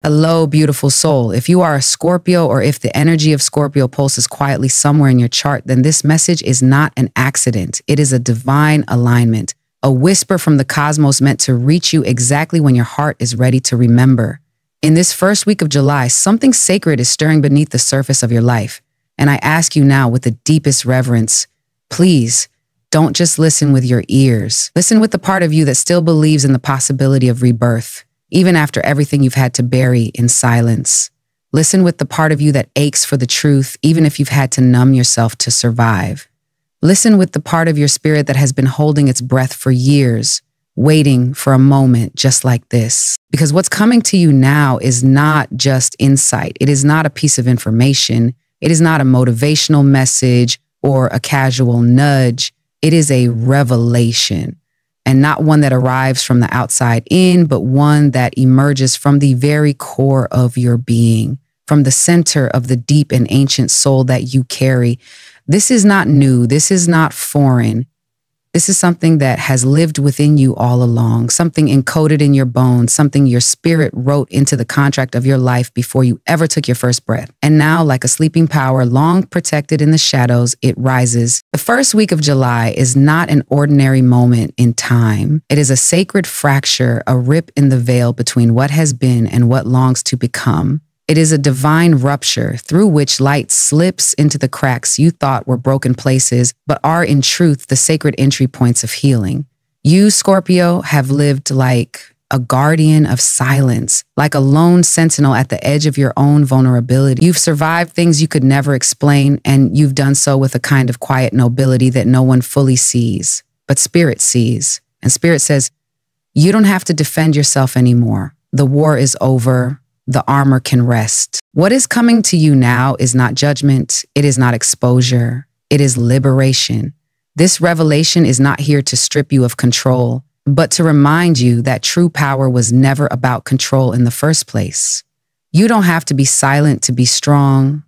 Hello, beautiful soul. If you are a Scorpio or if the energy of Scorpio pulses quietly somewhere in your chart, then this message is not an accident. It is a divine alignment, a whisper from the cosmos meant to reach you exactly when your heart is ready to remember. In this first week of July, something sacred is stirring beneath the surface of your life. And I ask you now with the deepest reverence, please don't just listen with your ears. Listen with the part of you that still believes in the possibility of rebirth, even after everything you've had to bury in silence. Listen with the part of you that aches for the truth, even if you've had to numb yourself to survive. Listen with the part of your spirit that has been holding its breath for years, waiting for a moment just like this. Because what's coming to you now is not just insight. It is not a piece of information. It is not a motivational message or a casual nudge. It is a revelation. And not one that arrives from the outside in, but one that emerges from the very core of your being, from the center of the deep and ancient soul that you carry. This is not new. This is not foreign. This is something that has lived within you all along, something encoded in your bones, something your spirit wrote into the contract of your life before you ever took your first breath. And now, like a sleeping power, long protected in the shadows, it rises. The first week of July is not an ordinary moment in time. It is a sacred fracture, a rip in the veil between what has been and what longs to become. It is a divine rupture through which light slips into the cracks you thought were broken places, but are in truth the sacred entry points of healing. You, Scorpio, have lived like a guardian of silence, like a lone sentinel at the edge of your own vulnerability. You've survived things you could never explain, and you've done so with a kind of quiet nobility that no one fully sees, but Spirit sees. And Spirit says, you don't have to defend yourself anymore. The war is over. The armor can rest. What is coming to you now is not judgment. It is not exposure. It is liberation. This revelation is not here to strip you of control, but to remind you that true power was never about control in the first place. You don't have to be silent to be strong.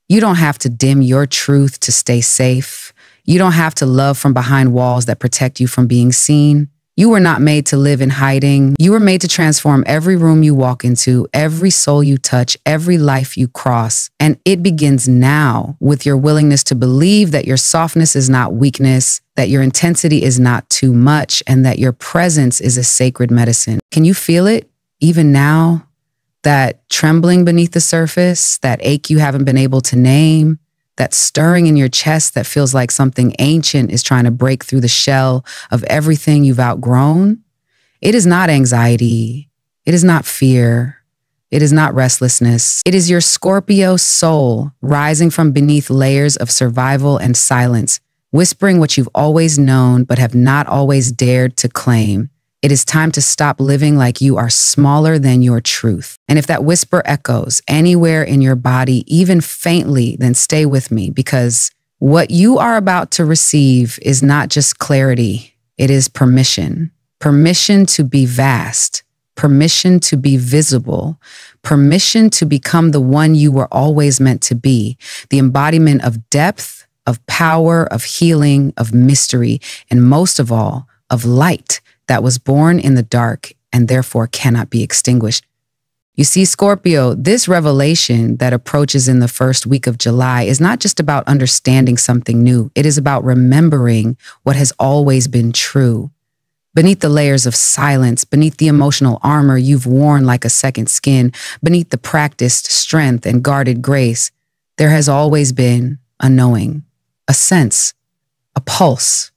You don't have to dim your truth to stay safe. You don't have to love from behind walls that protect you from being seen. You were not made to live in hiding. You were made to transform every room you walk into, every soul you touch, every life you cross. And it begins now with your willingness to believe that your softness is not weakness, that your intensity is not too much, and that your presence is a sacred medicine. Can you feel it even now? That trembling beneath the surface, that ache you haven't been able to name, that stirring in your chest that feels like something ancient is trying to break through the shell of everything you've outgrown? It is not anxiety. It is not fear. It is not restlessness. It is your Scorpio soul rising from beneath layers of survival and silence, whispering what you've always known but have not always dared to claim. It is time to stop living like you are smaller than your truth. And if that whisper echoes anywhere in your body, even faintly, then stay with me, because what you are about to receive is not just clarity. It is permission. Permission to be vast. Permission to be visible. Permission to become the one you were always meant to be. The embodiment of depth, of power, of healing, of mystery, and most of all, of light that was born in the dark and therefore cannot be extinguished. You see, Scorpio, this revelation that approaches in the first week of July is not just about understanding something new. It is about remembering what has always been true. Beneath the layers of silence, beneath the emotional armor you've worn like a second skin, beneath the practiced strength and guarded grace, there has always been a knowing, a sense, a pulse.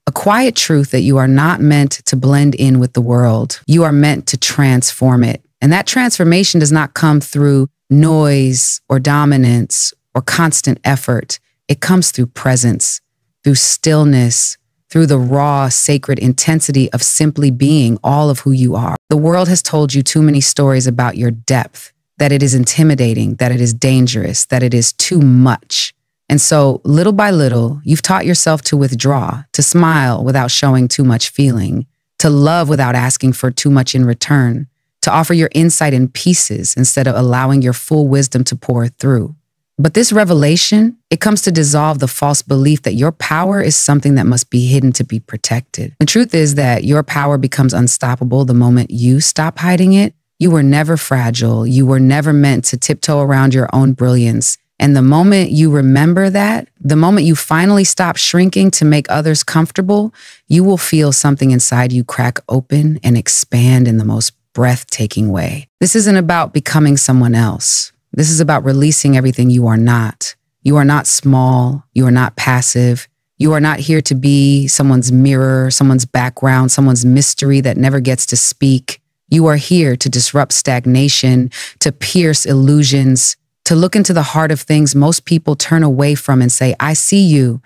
A quiet truth that you are not meant to blend in with the world. You are meant to transform it. And that transformation does not come through noise or dominance or constant effort. It comes through presence, through stillness, through the raw, sacred intensity of simply being all of who you are. The world has told you too many stories about your depth, that it is intimidating, that it is dangerous, that it is too much. And so, little by little, you've taught yourself to withdraw, to smile without showing too much feeling, to love without asking for too much in return, to offer your insight in pieces instead of allowing your full wisdom to pour through. But this revelation, it comes to dissolve the false belief that your power is something that must be hidden to be protected. The truth is that your power becomes unstoppable the moment you stop hiding it, You were never fragile. You were never meant to tiptoe around your own brilliance. And the moment you remember that, the moment you finally stop shrinking to make others comfortable, you will feel something inside you crack open and expand in the most breathtaking way. This isn't about becoming someone else. This is about releasing everything you are not. You are not small. You are not passive. You are not here to be someone's mirror, someone's background, someone's mystery that never gets to speak. You are here to disrupt stagnation, to pierce illusions, to look into the heart of things most people turn away from and say, I see you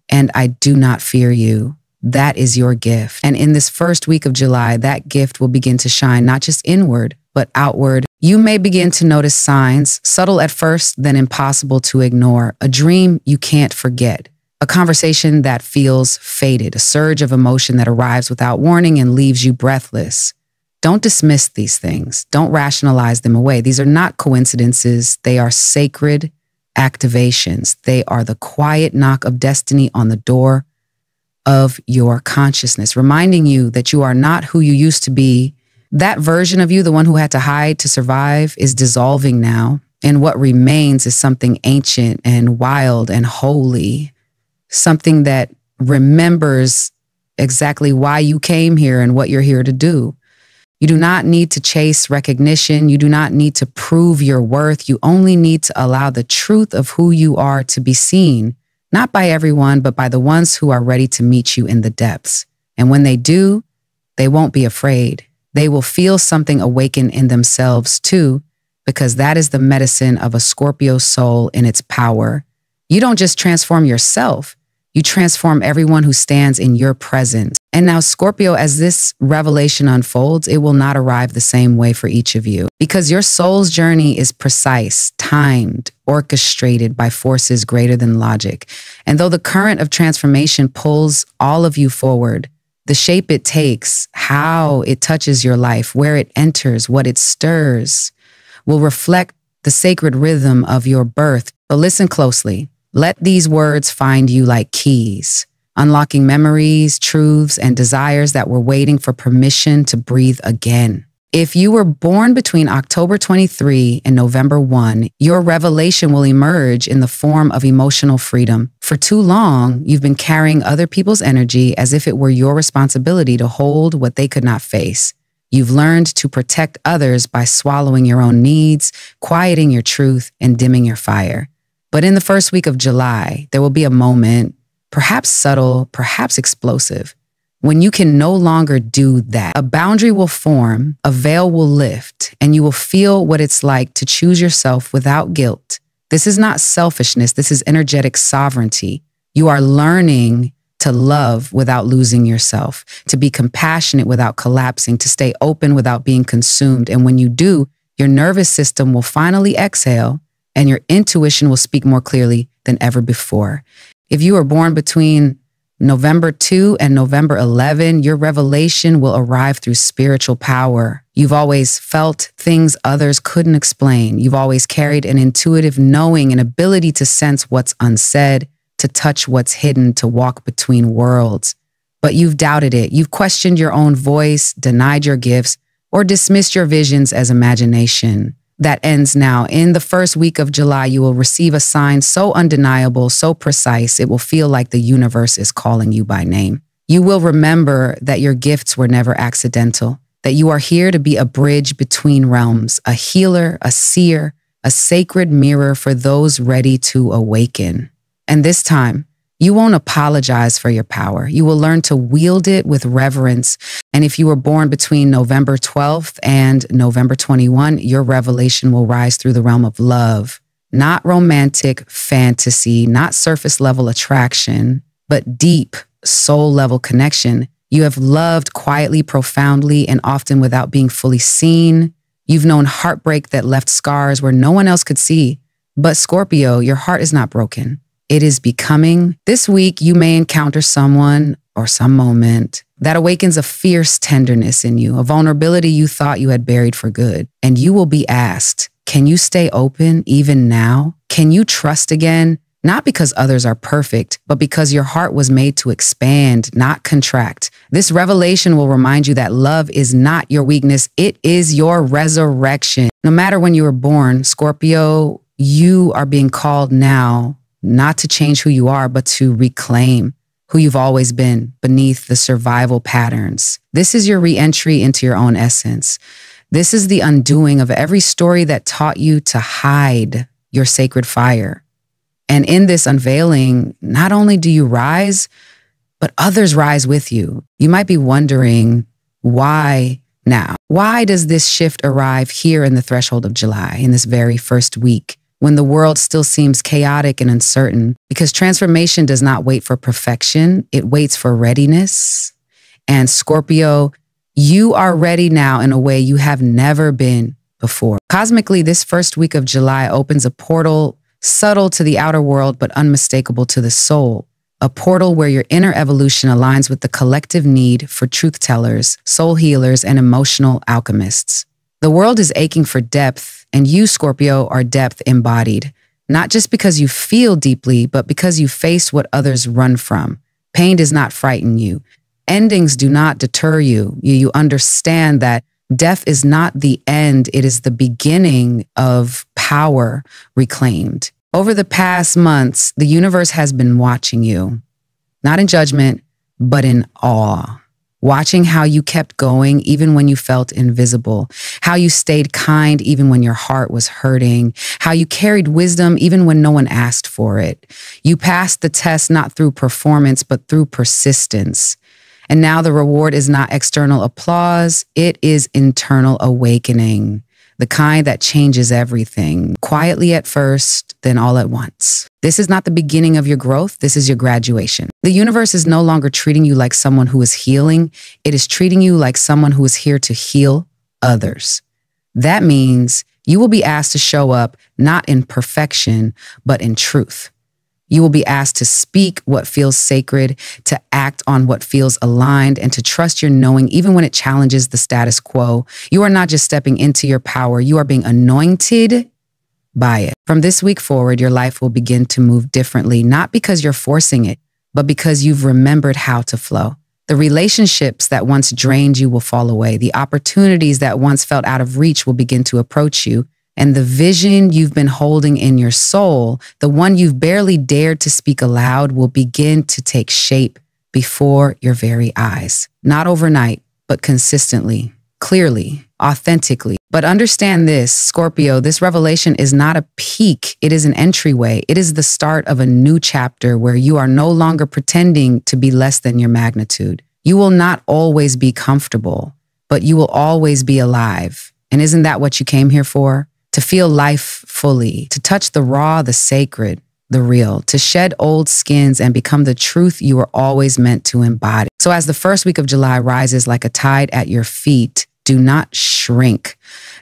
and I do not fear you. That is your gift. And in this first week of July, that gift will begin to shine, not just inward, but outward. You may begin to notice signs, subtle at first, then impossible to ignore. A dream you can't forget. A conversation that feels faded. A surge of emotion that arrives without warning and leaves you breathless. Don't dismiss these things. Don't rationalize them away. These are not coincidences. They are sacred activations. They are the quiet knock of destiny on the door of your consciousness, reminding you that you are not who you used to be. That version of you, the one who had to hide to survive, is dissolving now. And what remains is something ancient and wild and holy, something that remembers exactly why you came here and what you're here to do. You do not need to chase recognition. You do not need to prove your worth. You only need to allow the truth of who you are to be seen, not by everyone, but by the ones who are ready to meet you in the depths. And when they do, they won't be afraid. They will feel something awaken in themselves too, because that is the medicine of a Scorpio soul in its power. You don't just transform yourself. You transform everyone who stands in your presence. And now, Scorpio, as this revelation unfolds, it will not arrive the same way for each of you, because your soul's journey is precise, timed, orchestrated by forces greater than logic. And though the current of transformation pulls all of you forward, the shape it takes, how it touches your life, where it enters, what it stirs, will reflect the sacred rhythm of your birth. But listen closely. Let these words find you like keys, unlocking memories, truths, and desires that were waiting for permission to breathe again. If you were born between October 23 and November 1, your revelation will emerge in the form of emotional freedom. For too long, you've been carrying other people's energy as if it were your responsibility to hold what they could not face. You've learned to protect others by swallowing your own needs, quieting your truth, and dimming your fire. But in the first week of July, there will be a moment, perhaps subtle, perhaps explosive, when you can no longer do that. A boundary will form, a veil will lift, and you will feel what it's like to choose yourself without guilt. This is not selfishness. This is energetic sovereignty. You are learning to love without losing yourself, to be compassionate without collapsing, to stay open without being consumed. And when you do, your nervous system will finally exhale, and your intuition will speak more clearly than ever before. If you were born between November 2 and November 11, your revelation will arrive through spiritual power. You've always felt things others couldn't explain. You've always carried an intuitive knowing, an ability to sense what's unsaid, to touch what's hidden, to walk between worlds. But you've doubted it. You've questioned your own voice, denied your gifts, or dismissed your visions as imagination. That ends now. In the first week of July, you will receive a sign so undeniable, so precise, it will feel like the universe is calling you by name. You will remember that your gifts were never accidental, that you are here to be a bridge between realms, a healer, a seer, a sacred mirror for those ready to awaken. And this time, you won't apologize for your power. You will learn to wield it with reverence. And if you were born between November 12th and November 21, your revelation will rise through the realm of love, not romantic fantasy, not surface level attraction, but deep soul level connection. You have loved quietly, profoundly, and often without being fully seen. You've known heartbreak that left scars where no one else could see. But Scorpio, your heart is not broken. It is becoming. This week, you may encounter someone or some moment that awakens a fierce tenderness in you, a vulnerability you thought you had buried for good. And you will be asked, can you stay open even now? Can you trust again? Not because others are perfect, but because your heart was made to expand, not contract. This revelation will remind you that love is not your weakness. It is your resurrection. No matter when you were born, Scorpio, you are being called now not to change who you are, but to reclaim who you've always been beneath the survival patterns. This is your re-entry into your own essence. This is the undoing of every story that taught you to hide your sacred fire. And in this unveiling, not only do you rise, but others rise with you. You might be wondering, why now? Why does this shift arrive here in the threshold of July, in this very first week, when the world still seems chaotic and uncertain? Because transformation does not wait for perfection. It waits for readiness. And Scorpio, you are ready now in a way you have never been before. Cosmically, this first week of July opens a portal subtle to the outer world, but unmistakable to the soul. A portal where your inner evolution aligns with the collective need for truth tellers, soul healers, and emotional alchemists. The world is aching for depth, and you, Scorpio, are depth embodied. Not just because you feel deeply, but because you face what others run from. Pain does not frighten you. Endings do not deter you. You understand that death is not the end, it is the beginning of power reclaimed. Over the past months, the universe has been watching you, not in judgment, but in awe. Watching how you kept going even when you felt invisible, how you stayed kind even when your heart was hurting, how you carried wisdom even when no one asked for it. You passed the test not through performance, but through persistence. And now the reward is not external applause, it is internal awakening, the kind that changes everything, quietly at first, then all at once. This is not the beginning of your growth, this is your graduation. The universe is no longer treating you like someone who is healing, it is treating you like someone who is here to heal others. That means you will be asked to show up not in perfection, but in truth. You will be asked to speak what feels sacred, to act on what feels aligned, and to trust your knowing even when it challenges the status quo. You are not just stepping into your power, you are being anointed by it. From this week forward, your life will begin to move differently, not because you're forcing it, but because you've remembered how to flow. The relationships that once drained you will fall away. The opportunities that once felt out of reach will begin to approach you. And the vision you've been holding in your soul, the one you've barely dared to speak aloud, will begin to take shape before your very eyes. Not overnight, but consistently, clearly, authentically. But understand this, Scorpio, this revelation is not a peak. It is an entryway. It is the start of a new chapter where you are no longer pretending to be less than your magnitude. You will not always be comfortable, but you will always be alive. And isn't that what you came here for? To feel life fully, to touch the raw, the sacred, the real, to shed old skins and become the truth you were always meant to embody. So as the first week of July rises like a tide at your feet, do not shrink,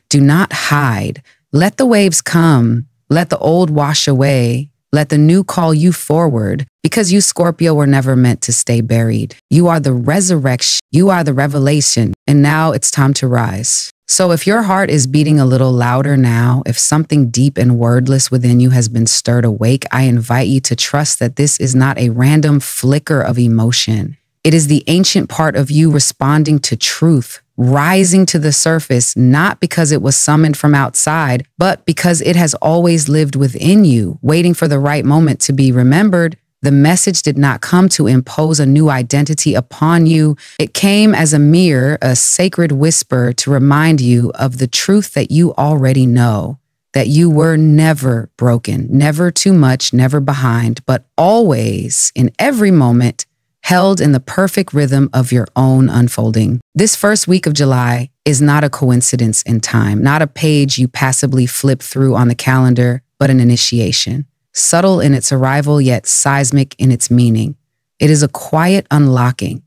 do not hide. Let the waves come, let the old wash away, let the new call you forward, because you, Scorpio, were never meant to stay buried. You are the resurrection, you are the revelation, and now it's time to rise. So if your heart is beating a little louder now, if something deep and wordless within you has been stirred awake, I invite you to trust that this is not a random flicker of emotion. It is the ancient part of you responding to truth, rising to the surface, not because it was summoned from outside, but because it has always lived within you, waiting for the right moment to be remembered. The message did not come to impose a new identity upon you. It came as a mirror, a sacred whisper to remind you of the truth that you already know, that you were never broken, never too much, never behind, but always, in every moment, held in the perfect rhythm of your own unfolding. This first week of July is not a coincidence in time, not a page you passively flip through on the calendar, but an initiation. Subtle in its arrival, yet seismic in its meaning. It is a quiet unlocking,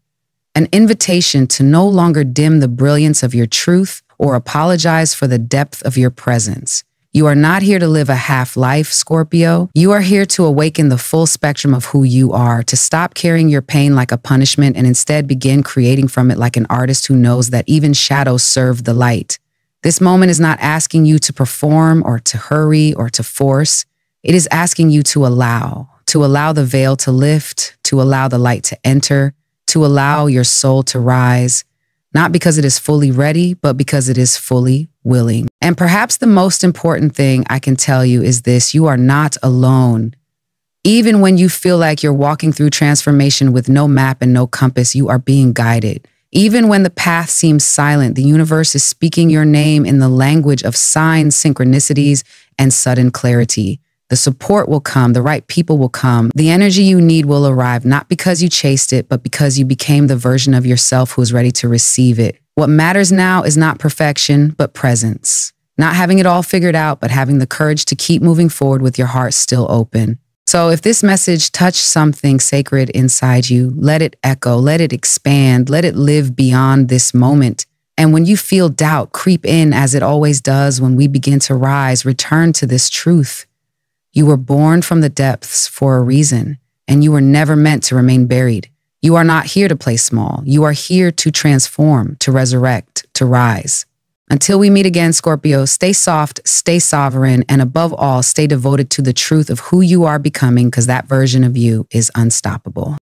an invitation to no longer dim the brilliance of your truth or apologize for the depth of your presence. You are not here to live a half life, Scorpio. You are here to awaken the full spectrum of who you are, to stop carrying your pain like a punishment and instead begin creating from it like an artist who knows that even shadows serve the light. This moment is not asking you to perform or to hurry or to force. It is asking you to allow the veil to lift, to allow the light to enter, to allow your soul to rise, not because it is fully ready, but because it is fully willing. And perhaps the most important thing I can tell you is this: you are not alone. Even when you feel like you're walking through transformation with no map and no compass, you are being guided. Even when the path seems silent, the universe is speaking your name in the language of signs, synchronicities, and sudden clarity. The support will come, the right people will come, the energy you need will arrive, not because you chased it, but because you became the version of yourself who is ready to receive it. What matters now is not perfection, but presence. Not having it all figured out, but having the courage to keep moving forward with your heart still open. So if this message touched something sacred inside you, let it echo, let it expand, let it live beyond this moment. And when you feel doubt creep in, as it always does when we begin to rise, return to this truth. You were born from the depths for a reason, and you were never meant to remain buried. You are not here to play small. You are here to transform, to resurrect, to rise. Until we meet again, Scorpio, stay soft, stay sovereign, and above all, stay devoted to the truth of who you are becoming, because that version of you is unstoppable.